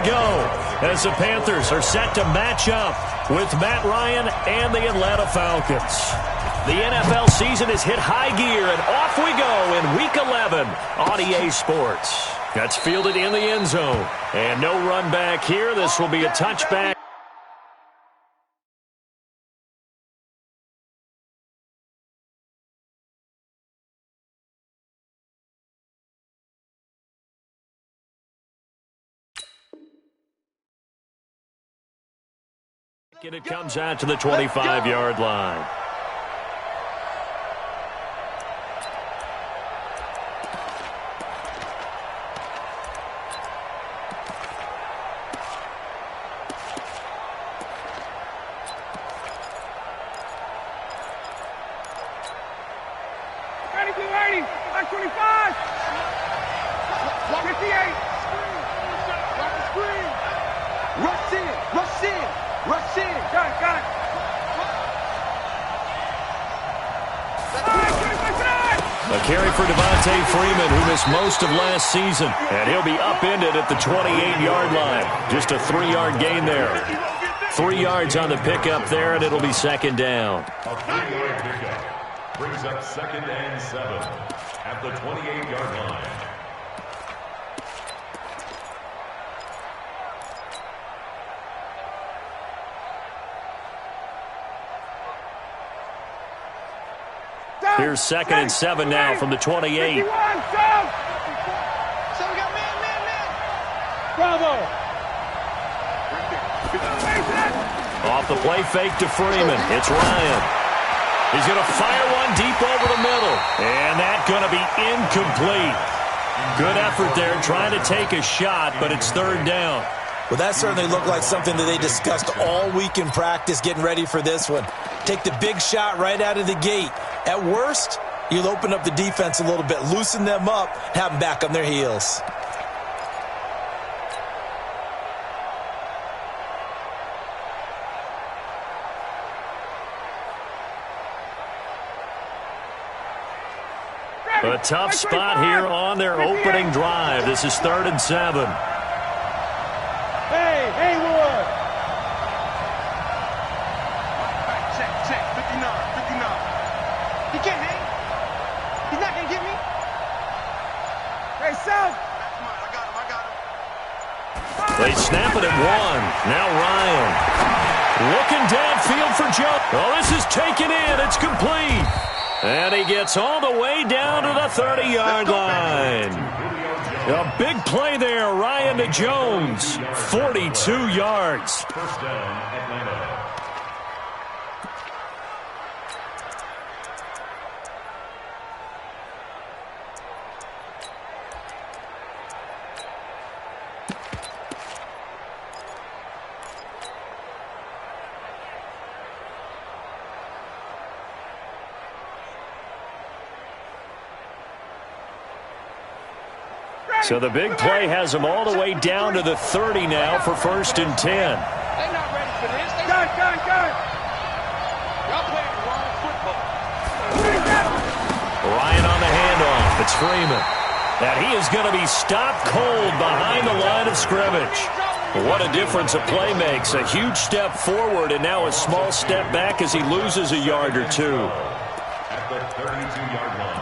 go as the Panthers are set to match up with Matt Ryan and the Atlanta Falcons. The NFL season has hit high gear, and off we go in Week 11 on EA Sports. That's fielded in the end zone. And no run back here. This will be a touchback. And it comes out to the 25-yard line. Most of last season, and he'll be upended at the 28-yard line. Just a 3-yard gain there. 3 yards on the pickup there, and it'll be second down. A 3-yard pickup brings up 2nd and 7 at the 28-yard line. Here's 2nd and 7 now from the 28. Bravo! Off the play fake to Freeman. It's Ryan. He's going to fire one deep over the middle. And that's going to be incomplete. Good effort there trying to take a shot, but it's 3rd down. Well, that certainly looked like something that they discussed all week in practice getting ready for this one. Take the big shot right out of the gate. At worst, you'll open up the defense a little bit, loosen them up, have them back on their heels. A tough spot here on their opening drive. This is 3rd and 7. Hey, Hayward! Check, 59. He can't hang. He's not going to get me. Hey, South! I got him. They snap it at 1. Now Ryan. Looking downfield for Joe. Oh, this is taken in. It's complete. And he gets all the way down to the 30-yard line. A big play there, Ryan to Jones. 42 yards. First down, Atlanta. So the big play has them all the way down to the 30 now for 1st and 10. They're not ready for this. Got it. Y'all playing the wrong football. Ryan on the handoff. It's Freeman. And he is going to be stopped cold behind the line of scrimmage. What a difference a play makes. A huge step forward and now a small step back as he loses a yard or two. At the 32-yard line.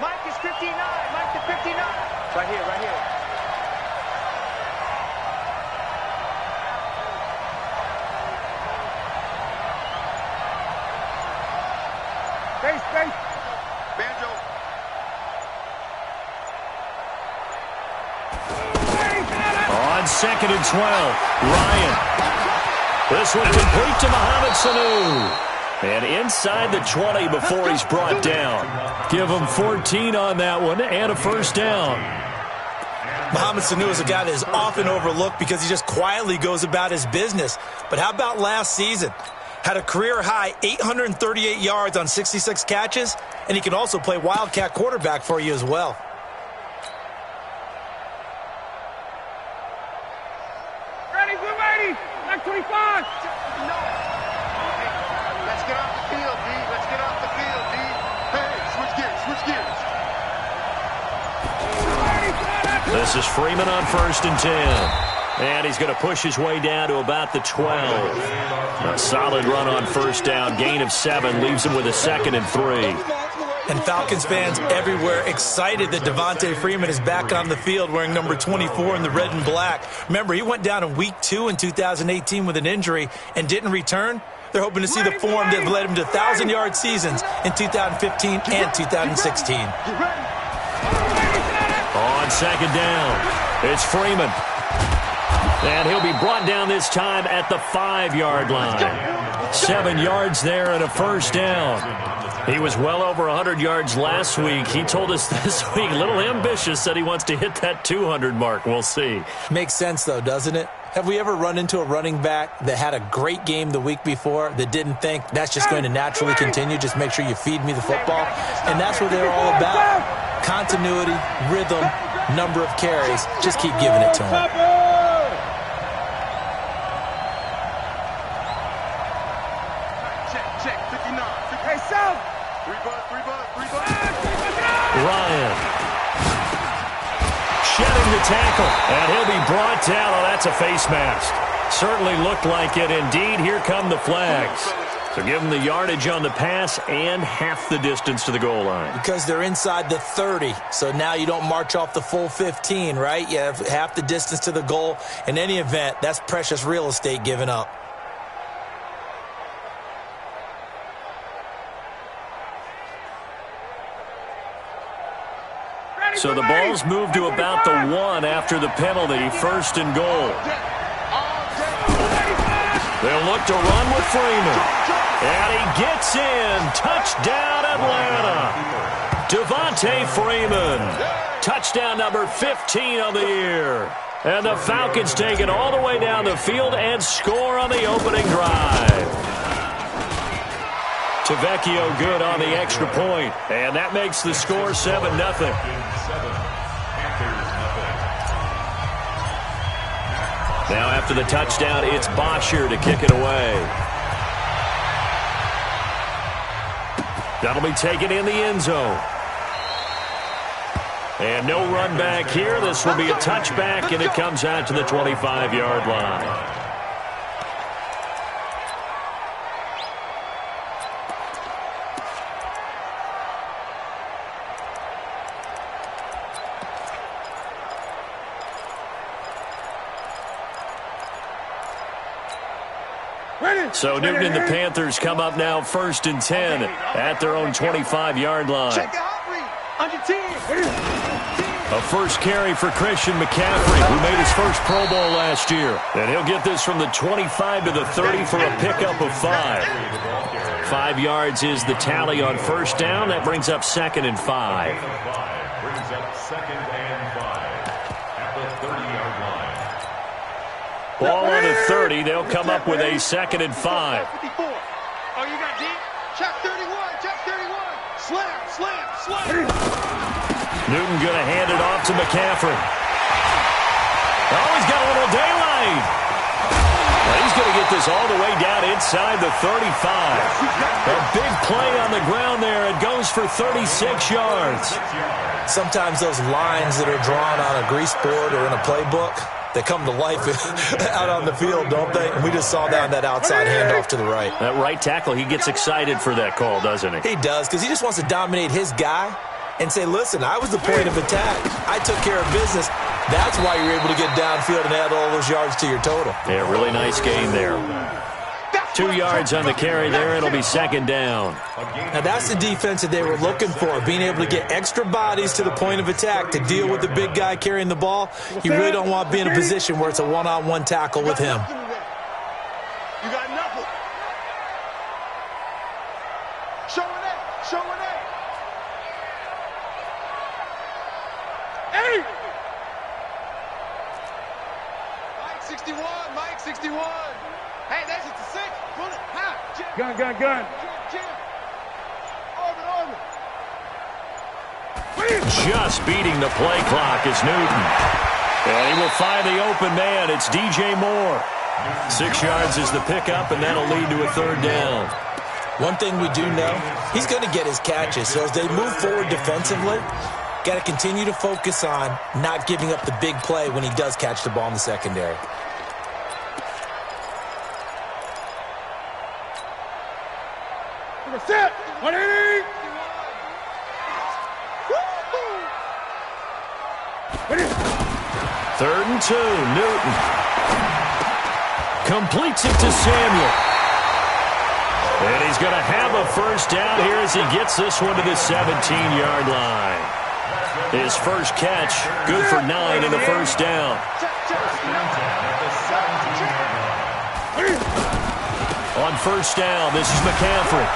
Mike is 59. Mike to 59. Right here. Space. Banjo. On 2nd and 12, Ryan. This one complete to Mohamed Sanu. And inside the 20 before he's brought down. Give him 14 on that one and a first down. Mohamed Sanu is a guy that is often overlooked because he just quietly goes about his business. But how about last season? Had a career-high 838 yards on 66 catches, and he can also play wildcat quarterback for you as well. Ready, we're ready. Like 25. Let's get off the field, D. Let's get off the field, D. Hey, switch gears, switch gears. This is Freeman on 1st and 10. And he's going to push his way down to about the 12. A solid run on 1st down. Gain of 7 leaves him with a 2nd and 3. And Falcons fans everywhere excited that Devontae Freeman is back on the field wearing number 24 in the red and black. Remember, he went down in Week 2 in 2018 with an injury and didn't return. They're hoping to see the form that led him to 1,000-yard seasons in 2015 and 2016. On 2nd down, it's Freeman. And he'll be brought down this time at the 5-yard line. 7 yards there and a 1st down. He was well over 100 yards last week. He told us this week, a little ambitious, said he wants to hit that 200 mark. We'll see. Makes sense, though, doesn't it? Have we ever run into a running back that had a great game the week before that didn't think that's just going to naturally continue? Just make sure you feed me the football. And that's what they're all about. Continuity, rhythm, number of carries. Just keep giving it to him. Ryan. Shedding the tackle, and he'll be brought down. Oh, that's a face mask. Certainly looked like it. Indeed, here come the flags. So give them the yardage on the pass and half the distance to the goal line. Because they're inside the 30, so now you don't march off the full 15, right? You have half the distance to the goal. In any event, that's precious real estate given up. So the ball's moved to about the 1 after the penalty, 1st and goal. They'll look to run with Freeman. And he gets in. Touchdown, Atlanta. Devontae Freeman. Touchdown number 15 on the year. And the Falcons take it all the way down the field and score on the opening drive. Tavecchio good on the extra point, and that makes the score 7-0. Now after the touchdown, it's Bosher to kick it away. That'll be taken in the end zone. And no run back here. This will be a touchback, and it comes out to the 25-yard line. So Newton and the Panthers come up now 1st and 10 at their own 25-yard line. A first carry for Christian McCaffrey, who made his first Pro Bowl last year. And he'll get this from the 25 to the 30 for a pickup of 5. 5 yards is the tally on 1st down. That brings up 2nd and 5. Brings up 2nd and 5 at the 30-yard line. Ball on the 30. They'll come up with a 2nd and 5. Oh, you got deep? Check 31, check 31. Slam, slam, slam. Newton going to hand it off to McCaffrey. Oh, he's got a little daylight. Well, he's going to get this all the way down inside the 35. A big play on the ground there. It goes for 36 yards. Sometimes those lines that are drawn on a grease board or in a playbook, they come to life out on the field, don't they? And we just saw that outside handoff to the right. That right tackle, he gets excited for that call, doesn't he? He does, because he just wants to dominate his guy and say, listen, I was the point of attack. I took care of business. That's why you're able to get downfield and add all those yards to your total. Yeah, really nice gain there. 2 yards on the carry there. It'll be 2nd down. Now, that's the defense that they were looking for, being able to get extra bodies to the point of attack to deal with the big guy carrying the ball. You really don't want to be in a position where it's a one-on-one tackle with him. You got nothing. Showing it, showing it. Hey! Mike 61, Mike 61. Hey, that's it to 6. Pull it, ha, Gun, gun, gun. Just beating the play clock is Newton. And he will find the open man. It's DJ Moore. 6 yards is the pickup, and that'll lead to a third down. One thing we do know, he's going to get his catches. So as they move forward defensively, got to continue to focus on not giving up the big play when he does catch the ball in the secondary. Set. 180. Third and 2, Newton. Completes it to Samuel. And he's going to have a first down here as he gets this one to the 17-yard line. His first catch, good for 9 in the first down. On first down, this is McCaffrey.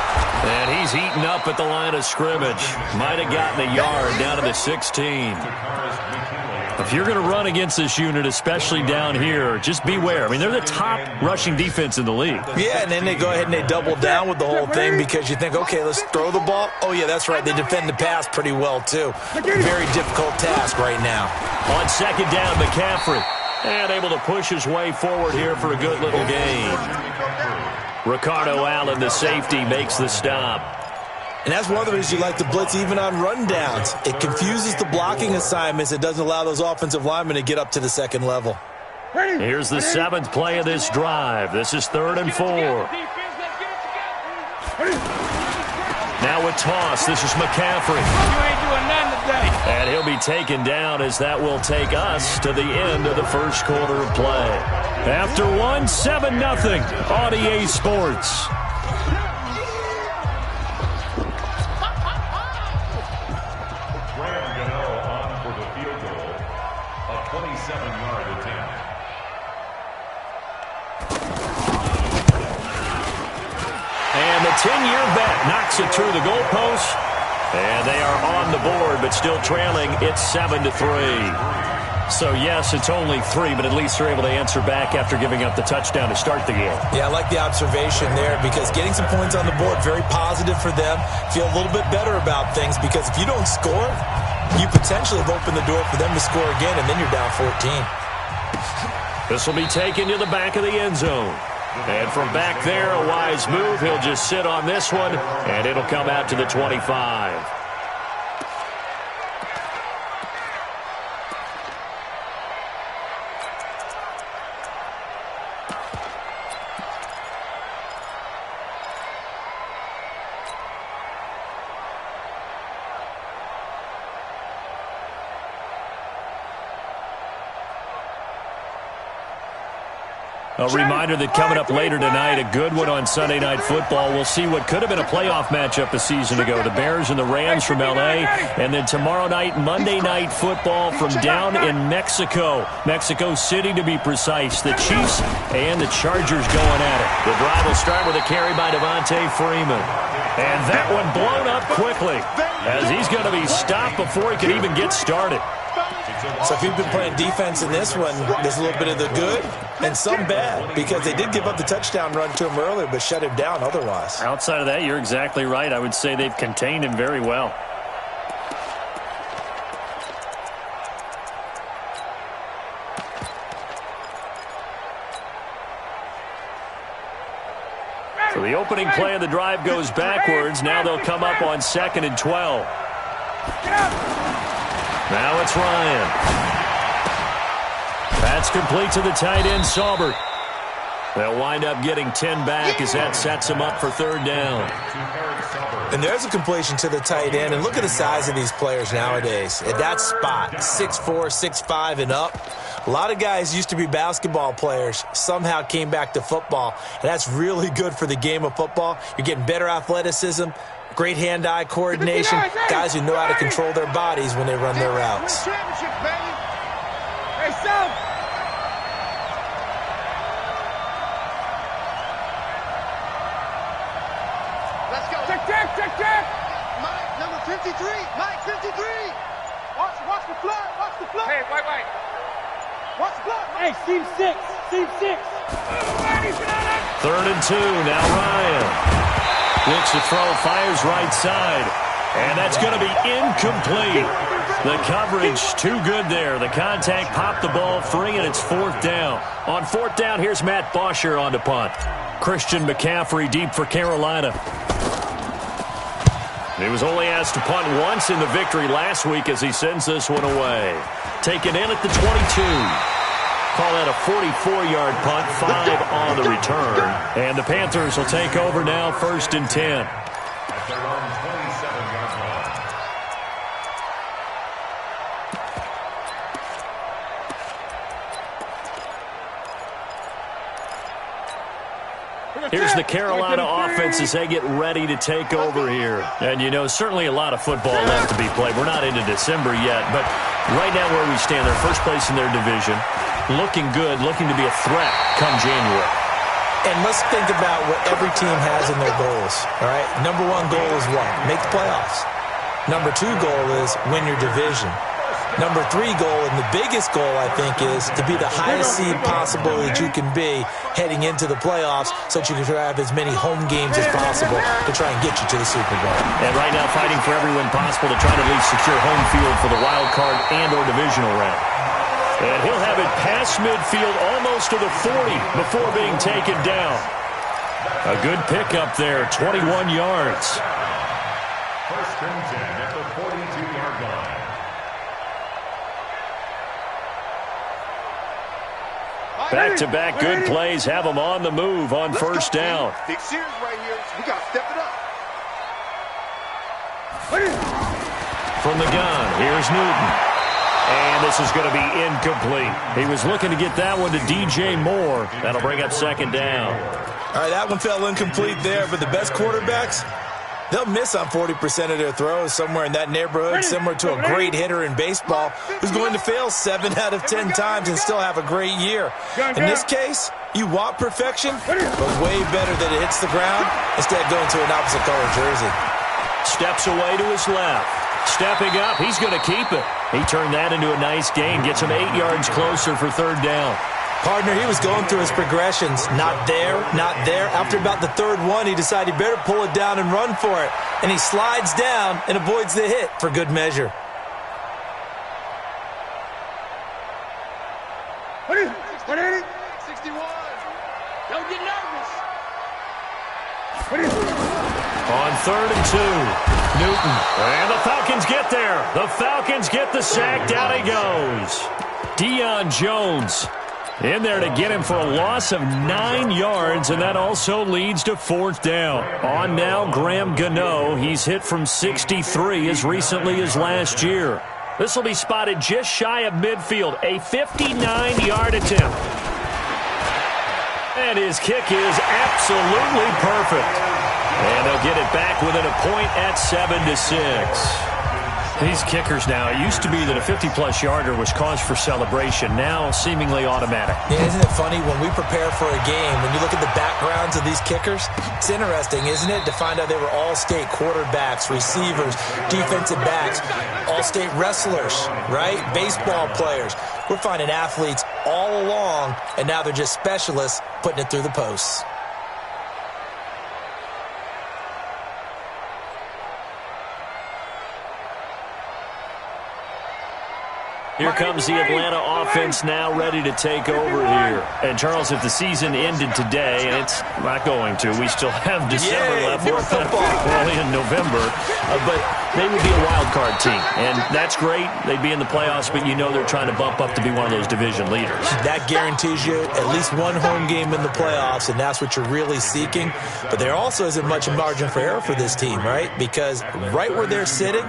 And he's eaten up at the line of scrimmage. Might have gotten a yard down to the 16. If you're going to run against this unit, especially down here, just beware. I mean, they're the top rushing defense in the league. Yeah, and then they go ahead and they double down with the whole thing because you think, okay, let's throw the ball. Oh, yeah, that's right. They defend the pass pretty well, too. Very difficult task right now. On second down, McCaffrey. And able to push his way forward here for a good little gain. Ricardo Allen, the safety, makes the stop. And that's one of the reasons you like to blitz even on rundowns. It confuses the blocking assignments. It doesn't allow those offensive linemen to get up to the second level. Here's the 7th play of this drive. This is 3rd and 4. Now a toss. This is McCaffrey. You ain't doing nothing today. And he'll be taken down as that will take us to the end of the first quarter of play. After 7-0 on EA Sports. And the 10-year vet knocks it through the goalpost. And they are on the board, but still trailing. It's 7-3. So, yes, it's only 3, but at least they're able to answer back after giving up the touchdown to start the game. Yeah, I like the observation there because getting some points on the board, very positive for them. Feel a little bit better about things because if you don't score, you potentially have opened the door for them to score again, and then you're down 14. This will be taken to the back of the end zone. And from back there, a wise move. He'll just sit on this one, and it'll come out to the 25. A reminder that coming up later tonight, a good one on Sunday Night Football. We'll see what could have been a playoff matchup a season ago. The Bears and the Rams from L.A. And then tomorrow night, Monday Night Football from down in Mexico. Mexico City, to be precise. The Chiefs and the Chargers going at it. The drive will start with a carry by Devontae Freeman. And that one blown up quickly as he's going to be stopped before he can even get started. So if you've been playing defense in this one, there's a little bit of the good and some bad because they did give up the touchdown run to him earlier but shut him down otherwise. Outside of that, you're exactly right. I would say they've contained him very well. So the opening play of the drive goes backwards. Now they'll come up on 2nd and 12. Now it's Ryan. That's complete to the tight end, Saubert. They'll wind up getting 10 back as that sets them up for 3rd down. And there's a completion to the tight end. And look at the size of these players nowadays. At that spot, 6'4", 6'5", and up. A lot of guys used to be basketball players, somehow came back to football. And that's really good for the game of football. You're getting better athleticism, great hand-eye coordination, guys who know how to control their bodies when they run their routes. Hey, Sub! Let's go. Check! Mike, number 53. Mike, 53. Watch the flood. Watch the flood. Hey, wait. Watch the flood. Hey, seam 6. Third and 2, now Ryan. Looks to throw, fires right side. And that's going to be incomplete. The coverage too good there. The contact popped the ball free, and it's fourth down. On fourth down, here's Matt Bosher on the punt. Christian McCaffrey deep for Carolina. He was only asked to punt once in the victory last week as he sends this one away. Taken in at the 22. Call that a 44-yard punt, 5 on the return. And the Panthers will take over now, first and 10. At their own 27-yard line. Here's the Carolina offense as they get ready to take over here. And, you know, certainly a lot of football left to be played. We're not into December yet, but right now where we stand, they're first place in their division. Looking good, looking to be a threat come January. And let's think about what every team has in their goals, all right? Number one goal is what? Make the playoffs. Number two goal is win your division. Number three goal, and the biggest goal, I think, is to be the highest seed possible that you can be heading into the playoffs so that you can have as many home games as possible to try and get you to the Super Bowl. And right now fighting for every win possible to try to at least secure home field for the wild card and or divisional round. And he'll have it past midfield almost to the 40 before being taken down. A good pickup there, 21 yards. First and 10 at the 42-yard line. Back-to-back good plays have them on the move on first down. Big series right here. We got to step it up. From the gun, here's Newton. And this is going to be incomplete. He was looking to get that one to DJ Moore. That'll bring up second down. All right, that one fell incomplete there, but the best quarterbacks, they'll miss on 40% of their throws somewhere in that neighborhood, similar to a great hitter in baseball who's going to fail 7 out of 10 times and still have a great year. In this case, you want perfection, but way better that it hits the ground instead of going to an opposite color jersey. Steps away to his left. Stepping up, he's going to keep it. He turned that into a nice gain, gets him 8 yards closer for third down. Partner, he was going through his progressions. Not there, not there. After about the third one, he decided he better pull it down and run for it. And he slides down and avoids the hit for good measure. What is it? 61. Don't get nervous. What is it? On third and 2, Newton. And the Falcons get there. The Falcons get the sack. Down he goes. Deion Jones in there to get him for a loss of 9 yards, and that also leads to fourth down. On now, Graham Gano. He's hit from 63 as recently as last year. This will be spotted just shy of midfield, a 59-yard attempt. And his kick is absolutely perfect. And they'll get it back within a point at 7-6. These kickers now, it used to be that a 50-plus yarder was cause for celebration. Now, seemingly automatic. Yeah, isn't it funny when we prepare for a game, when you look at the backgrounds of these kickers, it's interesting, isn't it, to find out they were all-state quarterbacks, receivers, defensive backs, all-state wrestlers, right? Baseball players. We're finding athletes all along, and now they're just specialists putting it through the posts. Here comes the Atlanta offense now ready to take over here. And, Charles, if the season ended today, and it's not going to, we still have December left. More football. Early in November. But they would be a wild card team. And that's great. They'd be in the playoffs, but you know they're trying to bump up to be one of those division leaders. That guarantees you at least one home game in the playoffs, and that's what you're really seeking. But there also isn't much margin for error for this team, right? Because right where they're sitting,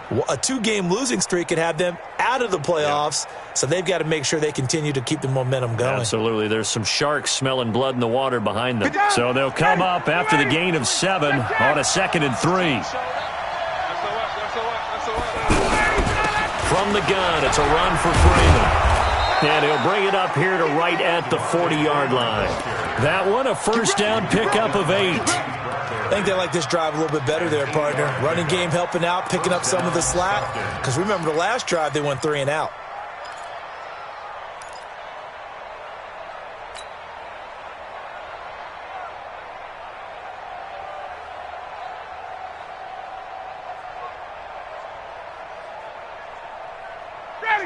a 2-game losing streak could have them out of the playoffs, so they've got to make sure they continue to keep the momentum going. Absolutely. There's some sharks smelling blood in the water behind them. So they'll come up after the gain of 7 on a 2nd and 3. From the gun, it's a run for Freeman. And he'll bring it up here to right at the 40-yard line. That one, a first down pickup of 8. I think they like this drive a little bit better there, partner. Running game helping out, picking up some of the slack. Because remember, the last drive, they went 3 and out.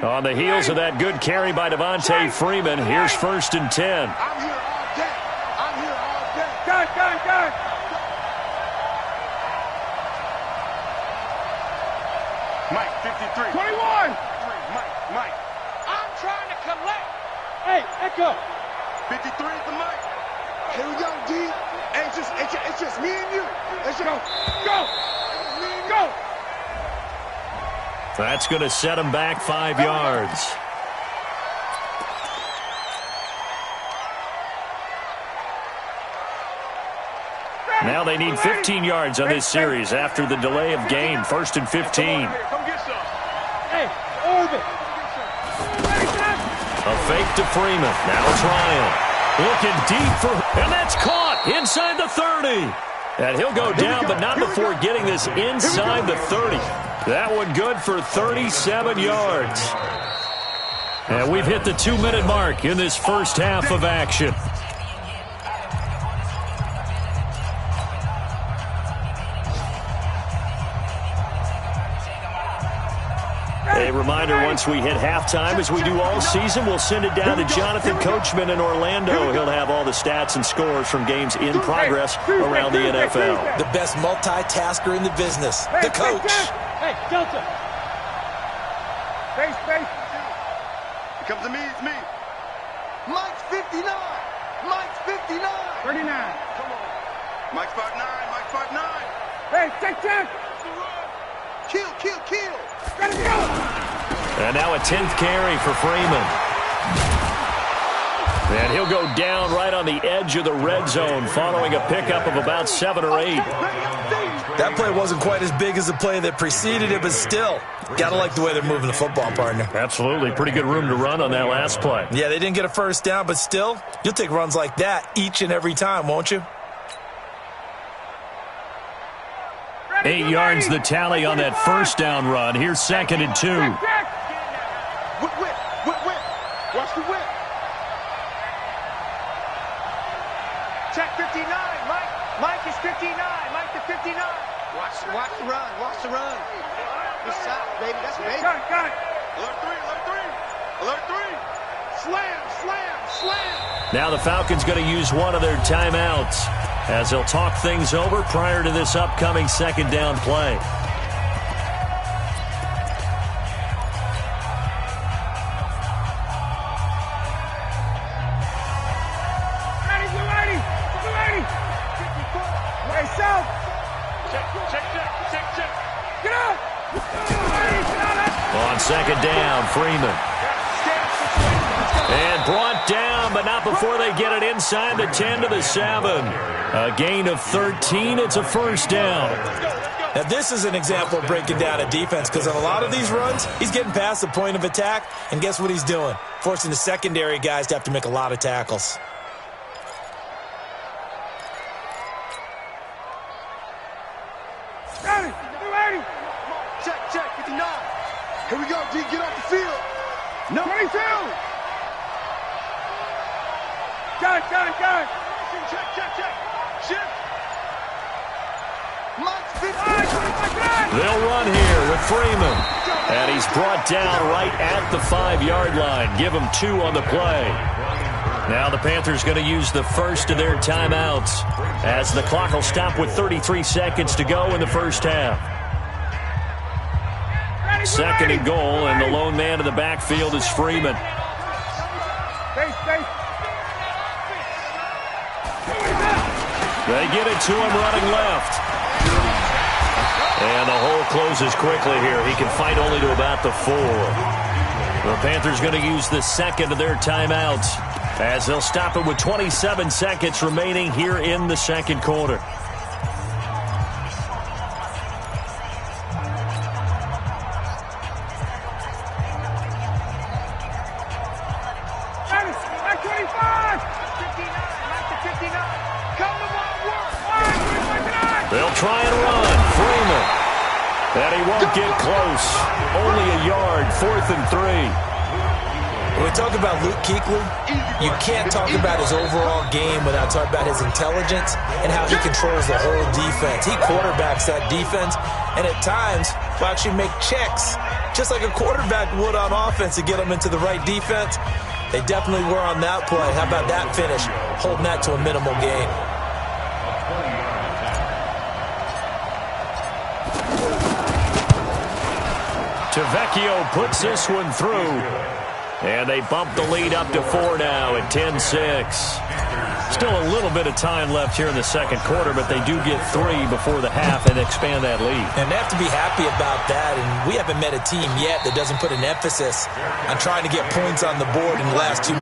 On the heels of that good carry by Devontae Freeman, here's 1st and 10. I'm here all day. I'm here all day. Gun. Mike, 53. 21. Mike. I'm trying to collect. Hey, Echo. 53 is the mic. Here we go, D. Hey, it's just me and you. Let's just Go. That's going to set him back 5 yards. Now they need 15 yards on this series after the delay of game. 1st and 15. Come get some. Hey, orbit. A fake to Freeman. Now it's Ryan. Looking deep and that's caught inside the 30. And he'll go down, but not before getting this inside the 30. That one good for 37 yards. And we've hit the 2-minute mark in this first half of action. A reminder, once we hit halftime, as we do all season, we'll send it down to Jonathan Coachman in Orlando. He'll have all the stats and scores from games in progress around the NFL. The best multitasker in the business, the coach. Hey, Delta. Face. It comes to me, it's me. Mike's 59. Mike's 59. 39. Come on. Mike's 5'9. Mike's 5'9. Hey, check. Kill. Gotta go. And now a 10th carry for Freeman. And he'll go down right on the edge of the red zone following a pickup of about 7 or 8. That play wasn't quite as big as the play that preceded it, but still, gotta like the way they're moving the football, partner. Absolutely. Pretty good room to run on that last play. Yeah, they didn't get a first down, but still, you'll take runs like that each and every time, won't you? 8 yards the tally on that first down run. Here's 2nd and 2. Whip. Watch the whip. Check 59. Mike is 59. Mike to 59. Watch the run. Good shot, baby. That's baby. Got it. Alert 3. Slam. Now the Falcons going to use one of their timeouts as they'll talk things over prior to this upcoming 2nd down play. Ready. Hey, South. Check. Get up. On 2nd down, Freeman. And brought down, but not before they get it inside the 10 to the 7. A gain of 13. It's a first down. Now, this is an example of breaking down a defense, because on a lot of these runs, he's getting past the point of attack, and guess what he's doing? Forcing the secondary guys to have to make a lot of tackles. Got it. Ready. Check 59. Here we go, D. Get off the field. No. 22. Got it. Check. Shift. Mike's 50. They'll run here with Freeman. And he's brought down right at the 5-yard line. Give him 2 on the play. Now the Panthers going to use the first of their timeouts as the clock will stop with 33 seconds to go in the first half. 2nd and goal, and the lone man in the backfield is Freeman. Face. They get it to him running left. And the hole closes quickly here. He can fight only to about the 4. The Panthers going to use the 2nd of their timeouts as they'll stop it with 27 seconds remaining here in the 2nd quarter. They'll try and run. Freeman. And he won't get close. Only a yard. 4th and 3. When we talk about Luke Kuechly, you can't talk about his overall game without talking about his intelligence and how he controls the whole defense. He quarterbacks that defense, and at times will actually make checks, just like a quarterback would on offense to get them into the right defense. They definitely were on that play. How about that finish, holding that to a minimal gain? Tavecchio puts this one through. And they bump the lead up to 4 now at 10-6. Still a little bit of time left here in the second quarter, but they do get 3 before the half and expand that lead. And they have to be happy about that, and we haven't met a team yet that doesn't put an emphasis on trying to get points on the board in the last 2